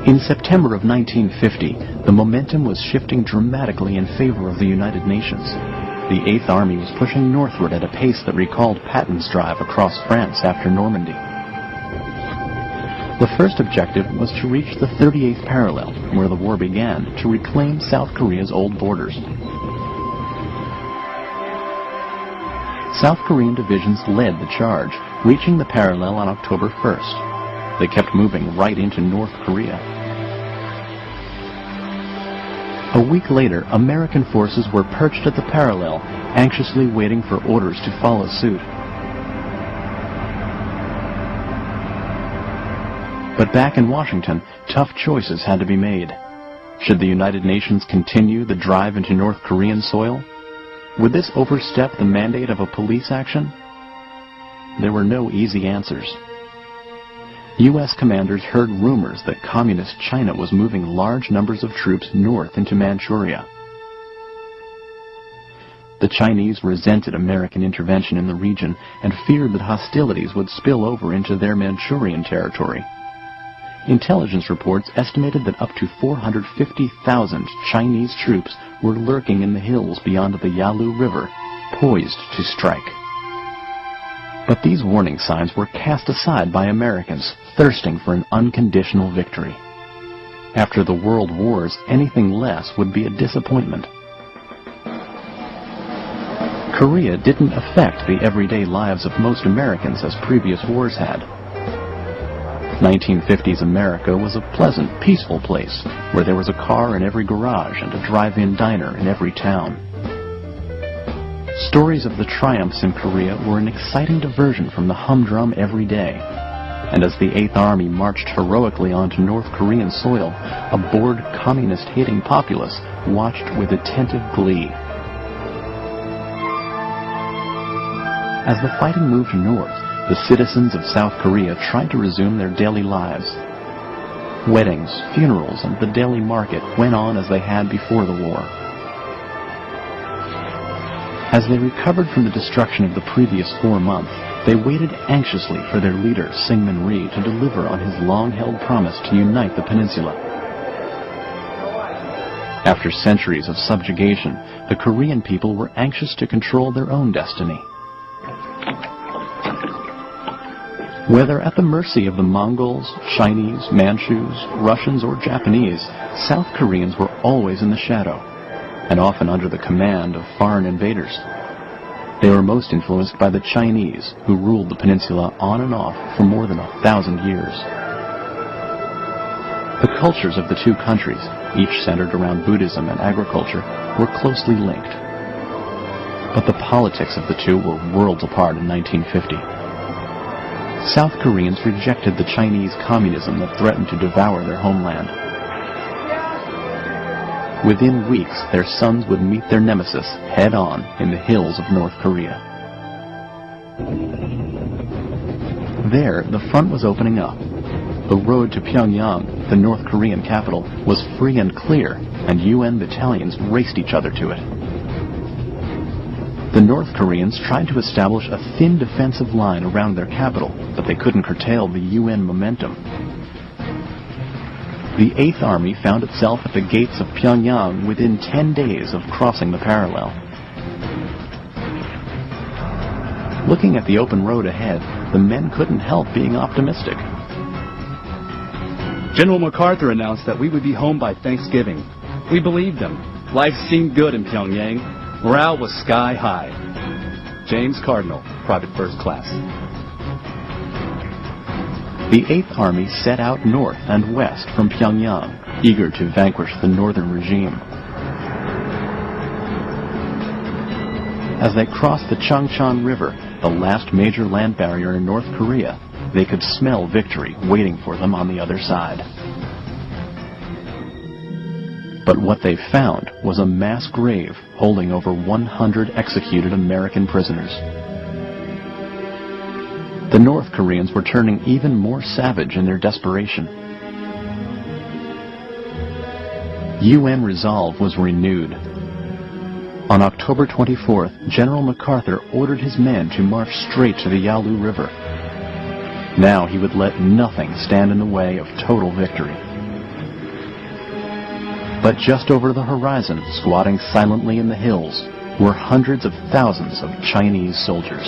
In September of 1950, the momentum was shifting dramatically in favor of the United Nations. The Eighth Army was pushing northward at a pace that recalled Patton's drive across France after Normandy. The first objective was to reach the 38th parallel, where the war began, to reclaim South Korea's old borders. South Korean divisions led the charge, reaching the parallel on October 1st. They kept moving right into North Korea. A week later, American forces were perched at the parallel, anxiously waiting for orders to follow suit. But back in Washington, tough choices had to be made. Should the United Nations continue the drive into North Korean soil? Would this overstep the mandate of a police action? There were no easy answers. U.S. commanders heard rumors that Communist China was moving large numbers of troops north into Manchuria. The Chinese resented American intervention in the region and feared that hostilities would spill over into their Manchurian territory. Intelligence reports estimated that up to 450,000 Chinese troops were lurking in the hills beyond the Yalu River, poised to strike. But these warning signs were cast aside by Americans, thirsting for an unconditional victory. After the world wars, anything less would be a disappointment. Korea didn't affect the everyday lives of most Americans as previous wars had. 1950s America was a pleasant, peaceful place where there was a car in every garage and a drive-in diner in every town. Stories of the triumphs in Korea were an exciting diversion from the humdrum every day. And as the Eighth Army marched heroically onto North Korean soil, a bored, communist-hating populace watched with attentive glee. As the fighting moved north, the citizens of South Korea tried to resume their daily lives. Weddings, funerals, and the daily market went on as they had before the war. As they recovered from the destruction of the previous 4 months, they waited anxiously for their leader, Syngman Rhee, to deliver on his long-held promise to unite the peninsula. After centuries of subjugation, the Korean people were anxious to control their own destiny. Whether at the mercy of the Mongols, Chinese, Manchus, Russians, or Japanese, South Koreans were always in the shadow, and often under the command of foreign invaders. They were most influenced by the Chinese, who ruled the peninsula on and off for more than 1,000 years. The cultures of the two countries, each centered around Buddhism and agriculture, were closely linked. But the politics of the two were worlds apart in 1950. South Koreans rejected the Chinese communism that threatened to devour their homeland. Within weeks, their sons would meet their nemesis head-on in the hills of North Korea. There, the front was opening up. The road to Pyongyang, the North Korean capital, was free and clear, and UN battalions raced each other to it. The North Koreans tried to establish a thin defensive line around their capital, but they couldn't curtail the UN momentum. The Eighth Army found itself at the gates of Pyongyang within 10 days of crossing the parallel. Looking at the open road ahead, the men couldn't help being optimistic. General MacArthur announced that we would be home by Thanksgiving. We believed him. Life seemed good in Pyongyang. Morale was sky high. James Cardinal, Private First Class. The Eighth Army set out north and west from Pyongyang, eager to vanquish the northern regime. As they crossed the Changchon River, the last major land barrier in North Korea, they could smell victory waiting for them on the other side. But what they found was a mass grave holding over 100 executed American prisoners. The North Koreans were turning even more savage in their desperation. UN resolve was renewed. On October 24th, General MacArthur ordered his men to march straight to the Yalu River. Now he would let nothing stand in the way of total victory. But just over the horizon, squatting silently in the hills, were hundreds of thousands of Chinese soldiers.